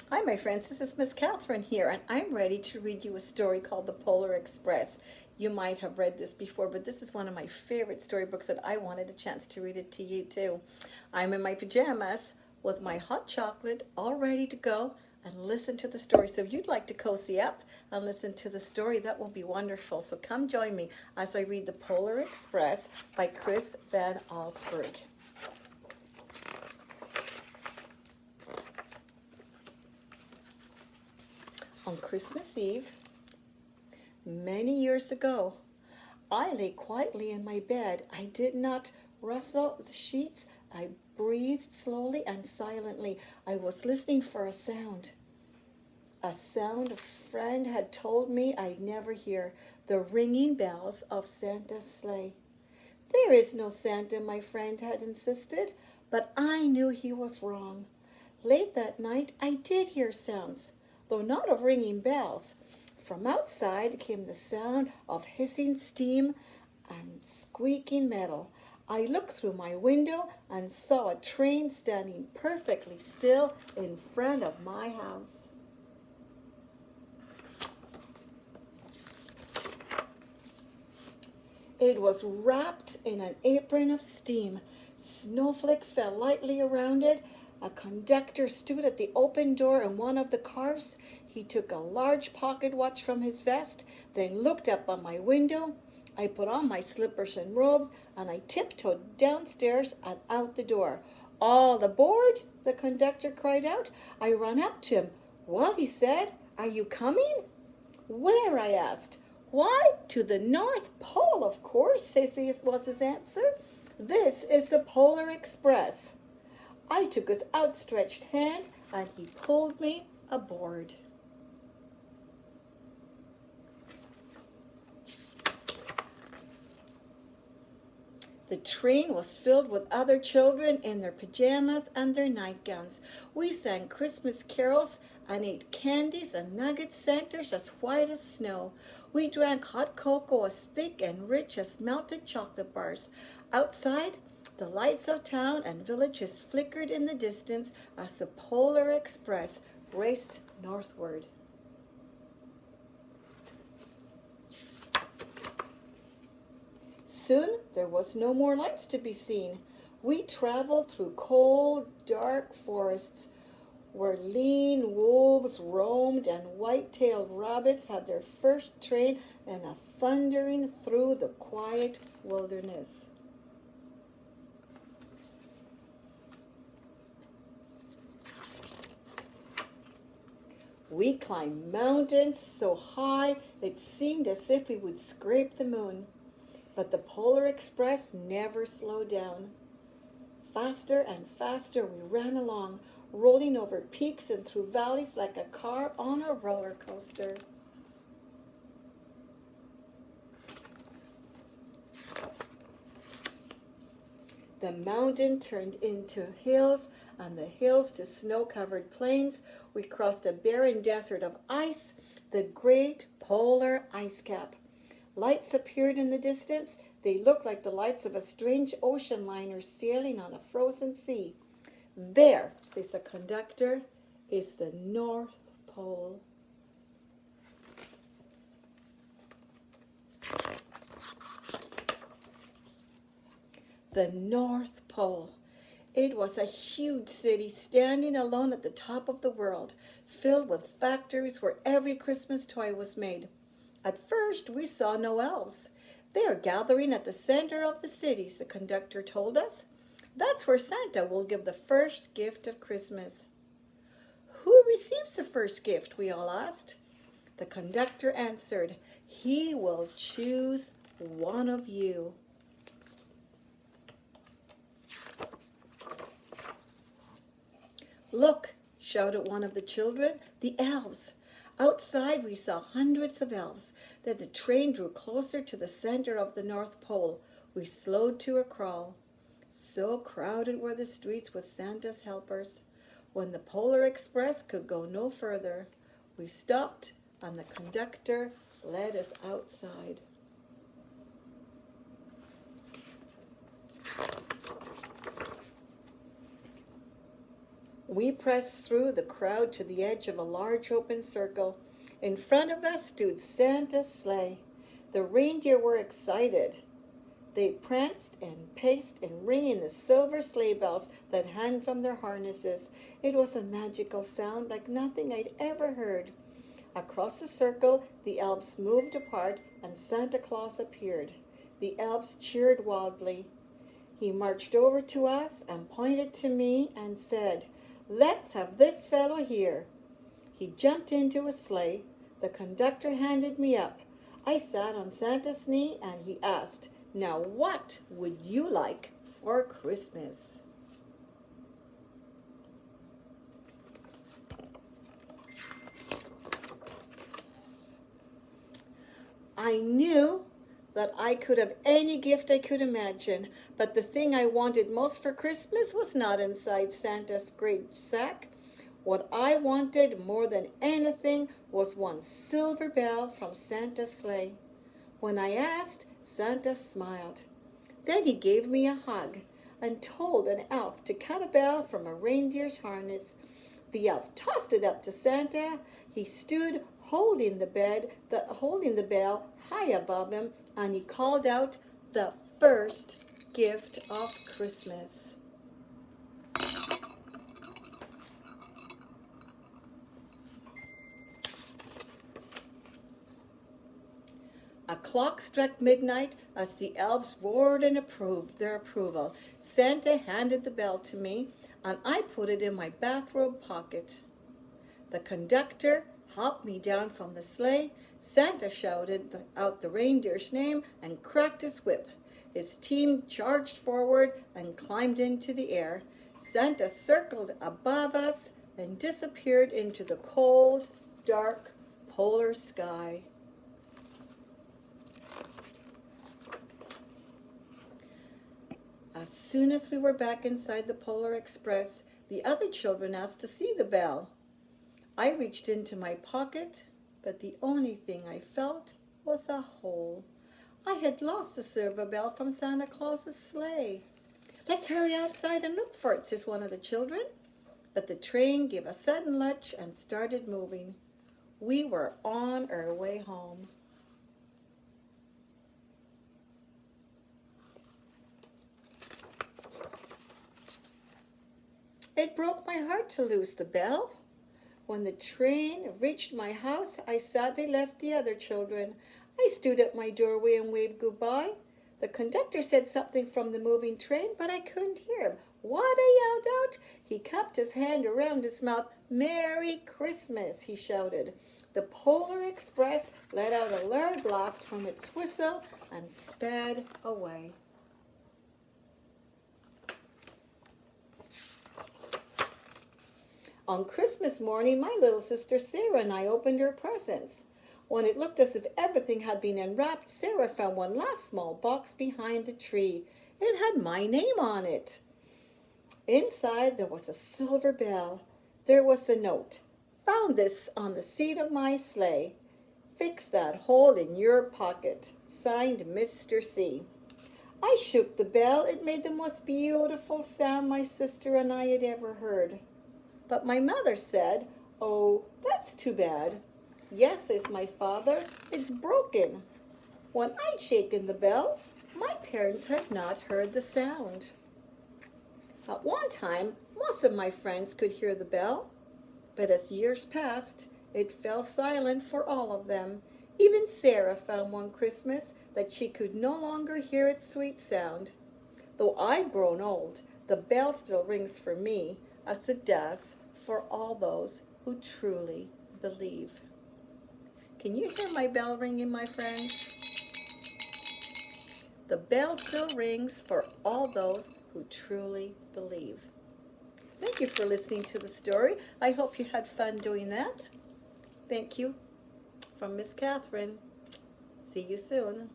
Hi, my friends. This is Miss Catherine here, and I'm ready to read you a story called The Polar Express. You might have read this before, but this is one of my favorite storybooks, and I wanted a chance to read it to you too. I'm in my pajamas with my hot chocolate all ready to go and listen to the story. So if you'd like to cozy up and listen to the story, that will be wonderful. So come join me as I read The Polar Express by Chris Van Allsburg. On Christmas Eve, many years ago, I lay quietly in my bed. I did not rustle the sheets. I breathed slowly and silently. I was listening for a sound a friend had told me I'd never hear, the ringing bells of Santa's sleigh. There is no Santa, my friend had insisted, but I knew he was wrong. Late that night I did hear sounds, though not of ringing bells. From outside came the sound of hissing steam and squeaking metal. I looked through my window and saw a train standing perfectly still in front of my house. It was wrapped in an apron of steam. Snowflakes fell lightly around it. A conductor stood at the open door in one of the cars. He took a large pocket watch from his vest, then looked up on my window. I put on my slippers and robes, and I tiptoed downstairs and out the door. All aboard, the conductor cried out. I ran up to him. Well, he said, are you coming? Where? I asked. Why, to the North Pole, of course, was his answer. This is the Polar Express. I took his outstretched hand and he pulled me aboard. The train was filled with other children in their pajamas and their nightgowns. We sang Christmas carols and ate candies and nugget centers as white as snow. We drank hot cocoa as thick and rich as melted chocolate bars. Outside, the lights of town and villages flickered in the distance as the Polar Express raced northward. Soon there was no more lights to be seen. We traveled through cold, dark forests where lean wolves roamed and white-tailed rabbits had their first train and a thundering through the quiet wilderness. We climbed mountains so high it seemed as if we would scrape the moon. But the Polar Express never slowed down. Faster and faster we ran along, rolling over peaks and through valleys like a car on a roller coaster. The mountain turned into hills, and the hills to snow-covered plains. We crossed a barren desert of ice, the great polar ice cap. Lights appeared in the distance. They looked like the lights of a strange ocean liner sailing on a frozen sea. There, says the conductor, is the North Pole. The North Pole. It was a huge city standing alone at the top of the world, filled with factories where every Christmas toy was made. At first, we saw no elves. They are gathering at the center of the cities, the conductor told us. That's where Santa will give the first gift of Christmas. Who receives the first gift? We all asked. The conductor answered, he will choose one of you. Look, shouted one of the children, the elves. Outside we saw hundreds of elves. Then the train drew closer to the center of the North Pole. We slowed to a crawl. So crowded were the streets with Santa's helpers. When the Polar Express could go no further, we stopped and the conductor led us outside. We pressed through the crowd to the edge of a large open circle. In front of us stood Santa's sleigh. The reindeer were excited. They pranced and paced and ringing the silver sleigh bells that hung from their harnesses. It was a magical sound like nothing I'd ever heard. Across the circle, the elves moved apart and Santa Claus appeared. The elves cheered wildly. He marched over to us and pointed to me and said, "Let's have this fellow here." He jumped into a sleigh. The conductor handed me up. I sat on Santa's knee and he asked, "Now what would you like for Christmas?" I knew that I could have any gift I could imagine, but the thing I wanted most for Christmas was not inside Santa's great sack. What I wanted more than anything was one silver bell from Santa's sleigh. When I asked, Santa smiled. Then he gave me a hug and told an elf to cut a bell from a reindeer's harness. The elf tossed it up to Santa. He stood holding the bell high above him, and he called out the first gift of Christmas. A clock struck midnight as the elves roared and approved their approval. Santa handed the bell to me, and I put it in my bathrobe pocket. The conductor helped me down from the sleigh. Santa shouted out the reindeer's name and cracked his whip. His team charged forward and climbed into the air. Santa circled above us, then disappeared into the cold, dark, polar sky. As soon as we were back inside the Polar Express, the other children asked to see the bell. I reached into my pocket, but the only thing I felt was a hole. I had lost the silver bell from Santa Claus's sleigh. "Let's hurry outside and look for it," says one of the children. But the train gave a sudden lurch and started moving. We were on our way home. It broke my heart to lose the bell. When the train reached my house, I sadly left the other children. I stood at my doorway and waved goodbye. The conductor said something from the moving train, but I couldn't hear him. What, I yelled out. He cupped his hand around his mouth. "Merry Christmas," he shouted. The Polar Express let out a loud blast from its whistle and sped away. On Christmas morning, my little sister Sarah and I opened her presents. When it looked as if everything had been unwrapped, Sarah found one last small box behind the tree. It had my name on it. Inside there was a silver bell. There was a note. "Found this on the seat of my sleigh. Fix that hole in your pocket. Signed, Mr. C." I shook the bell. It made the most beautiful sound my sister and I had ever heard. But my mother said, "Oh, that's too bad." "Yes," says my father, "it's broken." When I'd shaken the bell, my parents had not heard the sound. At one time, most of my friends could hear the bell, but as years passed, it fell silent for all of them. Even Sarah found one Christmas that she could no longer hear its sweet sound. Though I've grown old, the bell still rings for me, as it does for all those who truly believe. Can you hear my bell ringing, my friends? The bell still rings for all those who truly believe. Thank you for listening to the story. I hope you had fun doing that. Thank you from Miss Catherine. See you soon.